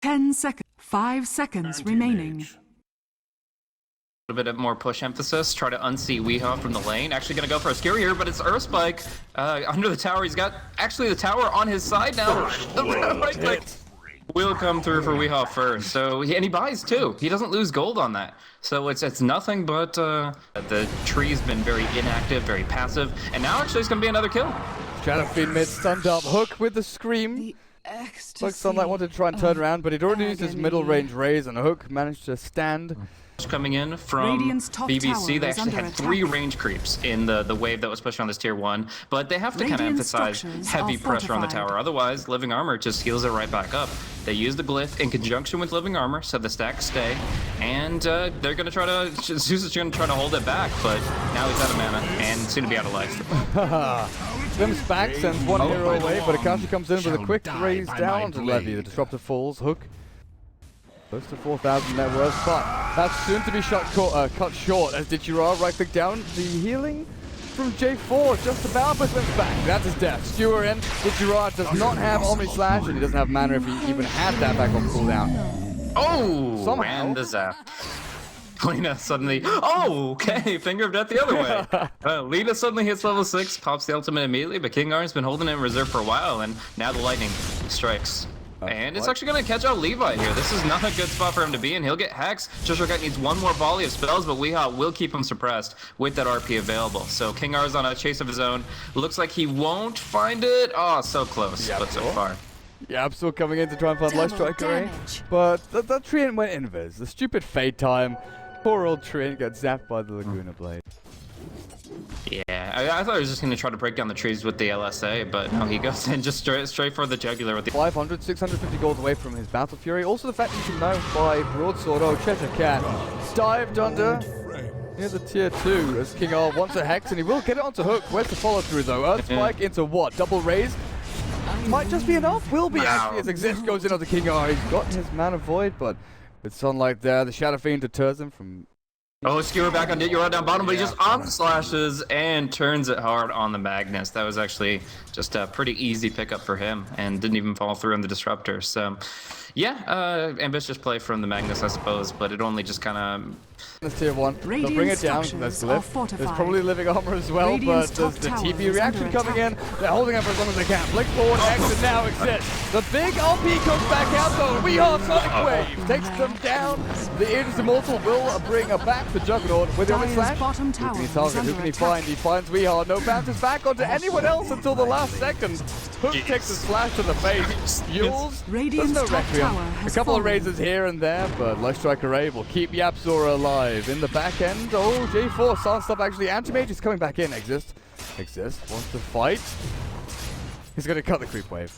10 seconds. 5 seconds remaining. A bit of more push emphasis, try to unseat Weehaw from the lane. Actually gonna go for a skewer here, but it's Earth Spike under the tower. He's got actually the tower on his side now. The right click will come through for Weehaw first. So and he buys too. He doesn't lose gold on that. So it's nothing but the tree's been very inactive, very passive, and now actually it's gonna be another kill. Shadowfiend mid stunned up. Hook with the scream. Looks Sunlight wanted to try and turn around, but he'd already used his middle range raise, and Hook managed to stand. Coming in from BBC, they actually had 3 range creeps in the wave that was pushing on this tier 1, but they have to kind of emphasize heavy pressure on the tower, otherwise Living Armor just heals it right back up. They use the glyph in conjunction with Living Armor, so the stacks stay, and they're going to try to, Zeus is going to try to hold it back, but now he's out of mana, and soon to be out of life. Slims back, sends one hero away, but Akashi comes in with a quick raise down onto Levy. The Disruptor falls. Hook close to 4,000 net worth, but that's soon to be cut short as Dichira right-click down. The healing from J4 just about, but Slims back. That's his death. Skewer in. Dichira does not have Omni Slash, and he doesn't have mana if he even had that back on cooldown. Oh! Somehow. And the zap. Lena suddenly, oh, okay, finger of death the other way. Lena suddenly hits level 6, pops the ultimate immediately, but King Arn's been holding it in reserve for a while, and now the lightning strikes. And it's actually going to catch out Levi here. This is not a good spot for him to be in. He'll get hexed. Joshogat needs one more volley of spells, but Weehaw will keep him suppressed with that RP available. So King Ar's on a chase of his own. Looks like he won't find it. Oh, so close, but so far. Yeah, I'm still coming in to try and find Life Striker, but that Treant went invis. The stupid fade time. Poor old Treant got zapped by the Laguna Blade. Yeah, I thought he was just going to try to break down the trees with the LSA, but no, he goes in just straight for the jugular with the 500, 650 gold away from his Battle Fury. Also the fact that you can now buy Broadsword. Oh, Cheshire Cat dived under near the tier 2 as King R wants a hex, and he will get it onto Hook. Where's the follow through though? Earth Spike into what? Double raise? Might just be enough. Will be actually as Exist goes in onto King R. He's got his Mana Void, but with Sunlight there, the Shadow Fiend deters him from... Oh, skewer back on Dichira down bottom, but he just slashes and turns it hard on the Magnus. That was actually just a pretty easy pickup for him and didn't even fall through on the Disruptor. So, yeah, ambitious play from the Magnus, I suppose, but it only just kind of... This tier 1, they'll bring it down. There's Glyph. There's probably Living Armor as well, but there's the TP reaction coming in. They're holding up for as long as they can. Blink forward, exit now exists. The big LP comes back out though. Weehaw Sonic Wave takes them down. The Aegis Immortal will bring back the Juggernaut with the Omni Slash. Who can he target? Who can he find? He finds Weehaw. No bounces back onto anyone else until the last second. Hook takes a slash to the face. Yules, there's no Requiem. A couple of raises here and there, but Life Striker A will keep Yapzora alive. In the back end, oh, J4, Silent Stop actually, Anti-Mage is coming back in. Exist wants to fight. He's going to cut the creep wave.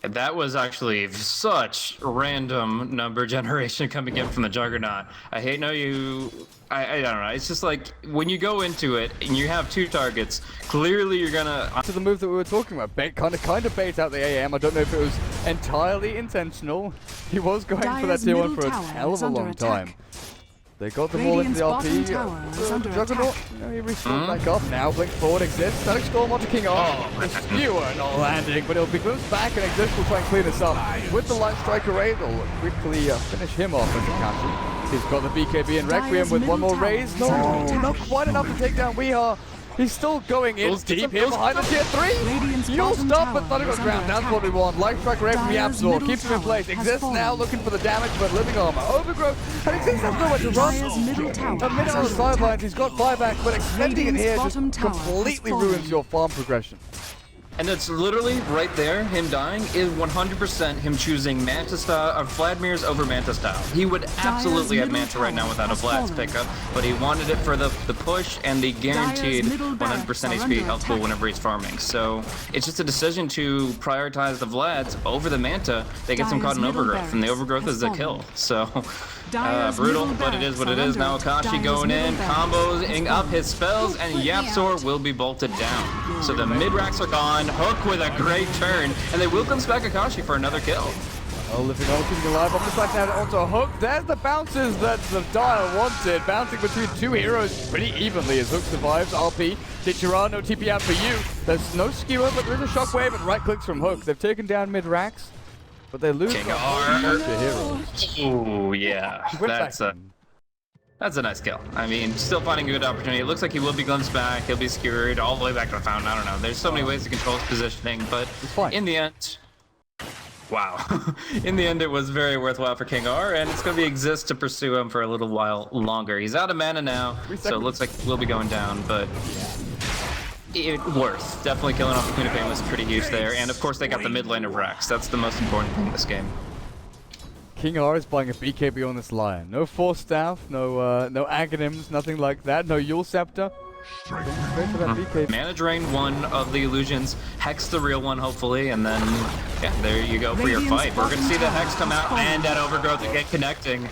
That was actually such random number generation coming in from the Juggernaut. I don't know. It's just like when you go into it and you have 2 targets, clearly you're gonna... To the move that we were talking about, kind of bait out the AM. I don't know if it was entirely intentional. He was going for that tier 1 for a hell of a long time. They got the ball into the RP. Juggernaut, he respawned back up now. Blink forward, Exist. Static Storm onto King R. The Skewer not landing, but it'll be moved back, and Exist will try and clean this up. With the Light Striker Ray, they'll quickly finish him off as Akashi. He's got the BKB and Requiem with one more raise. No, not quite enough to take down Weehaw. He's still going in deep here behind the tier 3. You'll stop, but Thunder goes ground. That's what we want. Life Striker away from Yapzor. Keeps him in place. Exists now looking for the damage, but Living Armor. Overgrowth. And Exists has nowhere to run. A minute on the sidelines. He's got buyback, but extending it here just completely ruins your farm progression. And it's literally right there, him dying, is 100% him choosing Manta style, or Vladimir's over Manta style. He would absolutely have Manta right now without a Vlad's pickup, but he wanted it for the push and the guaranteed 100% HP health pool whenever he's farming. So it's just a decision to prioritize the Vlads over the Manta that gets him caught in Overgrowth, and the Overgrowth is a kill. So brutal, but it is what it is. Now Akashi going in, comboing up his spells, and Yapzor will be bolted down. So the mid-racks are gone. Hook with a great turn, and they will come back Akashi for another kill. Oh, Living Armor keeping alive. I'm just like now onto a Hook. There's the bounces that the Dire wanted. Bouncing between 2 heroes pretty evenly as Hook survives. RP. Dichira, no TP out for you. There's no skewer, but there's a shockwave and right clicks from Hook. They've taken down mid-racks. But they lose King a R. bunch of heroes. Ooh, yeah. That's a nice kill. I mean, still finding a good opportunity. It looks like he will be glimpsed back. He'll be skewered all the way back to the fountain. I don't know. There's so many ways to control his positioning, but in the end, wow. In the end, it was very worthwhile for King R, and it's going to be exist to pursue him for a little while longer. He's out of mana now, so it looks like we'll be going down, but worth. Definitely killing off the Queen of Pain was pretty huge there, and of course they got the mid lane of Rex. That's the most important thing in this game. King R is buying a BKB on this Lion. No Force Staff, no Aghanims, nothing like that. No Yule Scepter. Straight for that BKB. Mana drain one of the illusions, Hex the real one hopefully, and then yeah, there you go for your fight. We're gonna see the Hex come out and that Overgrowth again connecting.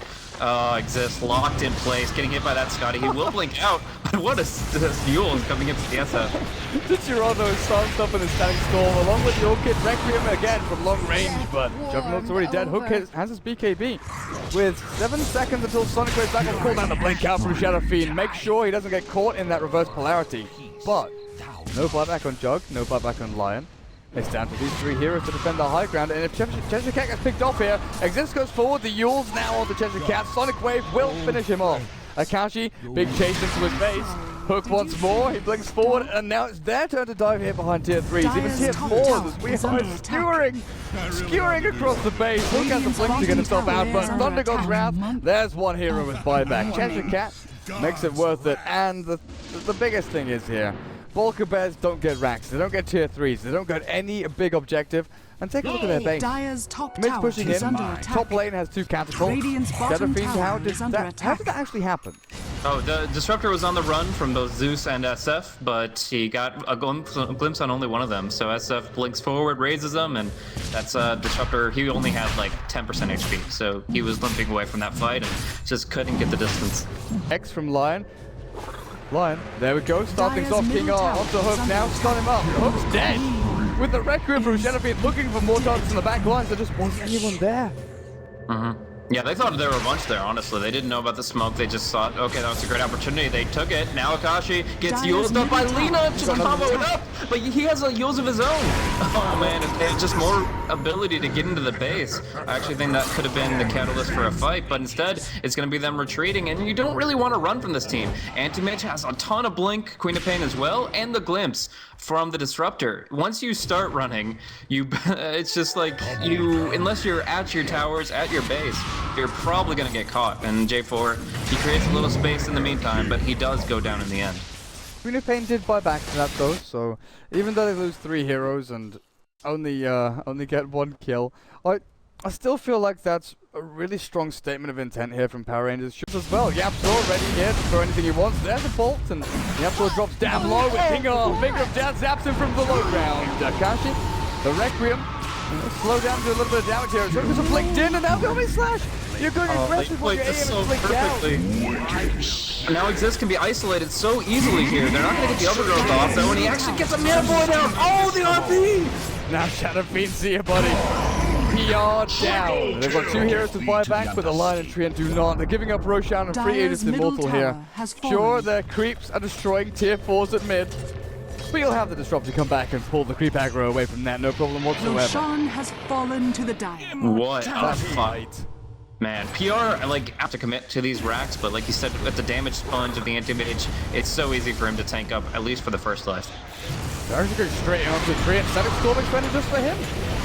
Exists locked in place, getting hit by that Scotty. He will blink out, but what a Yule is coming into the SF. Toronto is starting up in the Static Storm along with the Orchid Requiem again from long range, but Juggernaut's already dead. Hook has his BKB with 7 seconds until Sonic Wave's back. Will call down the blink out from Shadow Fiend. Make sure he doesn't get caught in that reverse polarity. But no buyback on Jug, no buyback on Lion. It's down to these 3 heroes to defend the high ground, and if Cheshire Cat gets picked off here, Exist goes forward, the Yule's now on the Cheshire Cat, Sonic Wave will finish him off. Akashi, big chase into his face, Hook once more, he blinks forward, and now it's their turn to dive here behind tier 3s, even tier 4s, as we are skewering across the base. Hook has the blink to get himself out, but Thunder God's Wrath, there's one hero with buyback. Cheshire Cat makes it worth it, and the biggest thing is here, Balkan Bears don't get racks, they don't get tier 3s, they don't get any big objective. And take a look at their base. Dire's top Mid's tower pushing is in, under attack. top lane has 2 catapults. Radiant's Shadow bottom Fiend, tower how did is under that attack. actually happen? Oh, the Disruptor was on the run from both Zeus and SF, but he got a glimpse on only one of them. So SF blinks forward, raises them, and that's Disruptor. He only had like 10% HP, so he was limping away from that fight and just couldn't get the distance. X from Lion. Lion, there we go, start things off. King R onto Hook now, stun him up. Hook's dead. With the Requiem from Shadow Fiend looking for more targets in the back lines, there just wasn't anyone there. Yeah, they thought there were a bunch there, honestly. They didn't know about the smoke. They just thought, okay, that was a great opportunity. They took it. Now Akashi gets Yule's up by Lena, just comboed up, but he has a Yule's of his own. Oh, man, they had just more ability to get into the base. I actually think that could have been the catalyst for a fight, but instead, it's going to be them retreating, and you don't really want to run from this team. Anti-Mage has a ton of Blink, Queen of Pain as well, and the Glimpse from the Disruptor. Once you start running, it's just like unless you're at your towers, at your base, you're probably going to get caught. And J4, he creates a little space in the meantime, but he does go down in the end. Queen of Pain did buy back to that though, so even though they lose 3 heroes and only get 1 kill, I still feel like that's a really strong statement of intent here from Power Rangers as well. Yapsaw ready here to throw anything he wants. There's a bolt, and Yapsaw drops down low with Finger of Death, zaps him from the low ground. Akashi, the Requiem, slow down to a little bit of damage here. Hook is blinked in, and now Billy Slash! You're going aggressive with your aim and blink out. Now Exist can be isolated so easily here. They're not going to get the Overgrowth off, though, and he actually gets a Mana Boy down. Oh, the RP! Now Shadow Fiend, see you, buddy. PR down. They've got 2 heroes to buy back, but the Lion and Treant do not. They're giving up Roshan and Free Aegis Immortal here. Sure, their creeps are destroying tier 4s at mid, but you'll have the Disruptor come back and pull the creep aggro away from that, no problem whatsoever. Roshan has fallen to the Dire. What a fight. Man, PR, have to commit to these racks, but like you said, with the damage sponge of the Anti-Mage, it's so easy for him to tank up, at least for the first life. Darcy goes straight onto Treant. Static Storm expended just for him.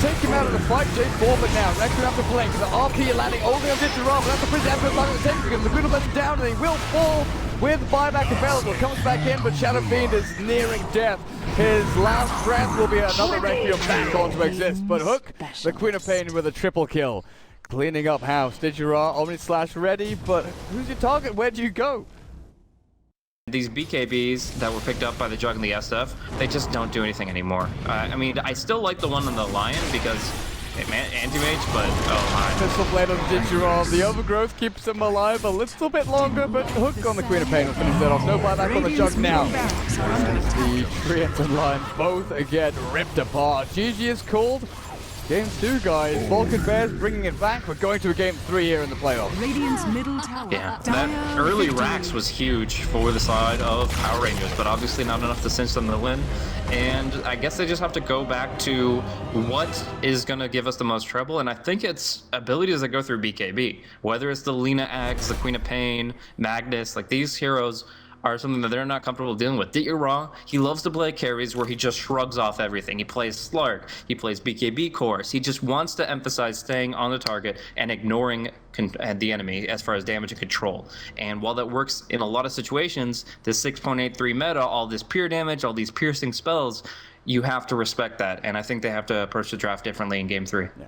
Take him out of the fight, J4, but now Requiem after blink. The RP landing only on Ditcherov, but that's the Prince Emperor not going to take because the Grid lets him down, and he will fall with buyback available. Comes back in, but Shadow Fiend is nearing death. His last breath will be another Requiem back onto Exist, but Hook, the Queen of Pain with a triple kill. Cleaning up house. Digirah, Omni Slash ready, but who's your target? Where do you go? These BKBs that were picked up by the Jug and the SF, they just don't do anything anymore. I mean, I still like the one on the Lion because Anti-Mage, but oh my. Pistol Blade on Digirah. The Overgrowth keeps him alive a little bit longer, but Hook on the Queen of Pain will finish that off. No buyback on the Jug now. The Treant and Lion both get ripped apart. GG is called. Game 2, guys. Balkan Bears bringing it back. We're going to a Game 3 here in the playoffs. Radiant's middle tower. Yeah, that early Rax was huge for the side of Power Rangers, but obviously not enough to cinch them the win. And I guess they just have to go back to what is going to give us the most trouble, and I think it's abilities that go through BKB. Whether it's the Lena X, the Queen of Pain, Magnus, like these heroes are something that they're not comfortable dealing with. Get Raw, he loves to play carries where he just shrugs off everything. He plays Slark, he plays BKB cores. He just wants to emphasize staying on the target and ignoring the enemy as far as damage and control. And while that works in a lot of situations, this 6.83 meta, all this pure damage, all these piercing spells, you have to respect that. And I think they have to approach the draft differently in Game 3. Yeah.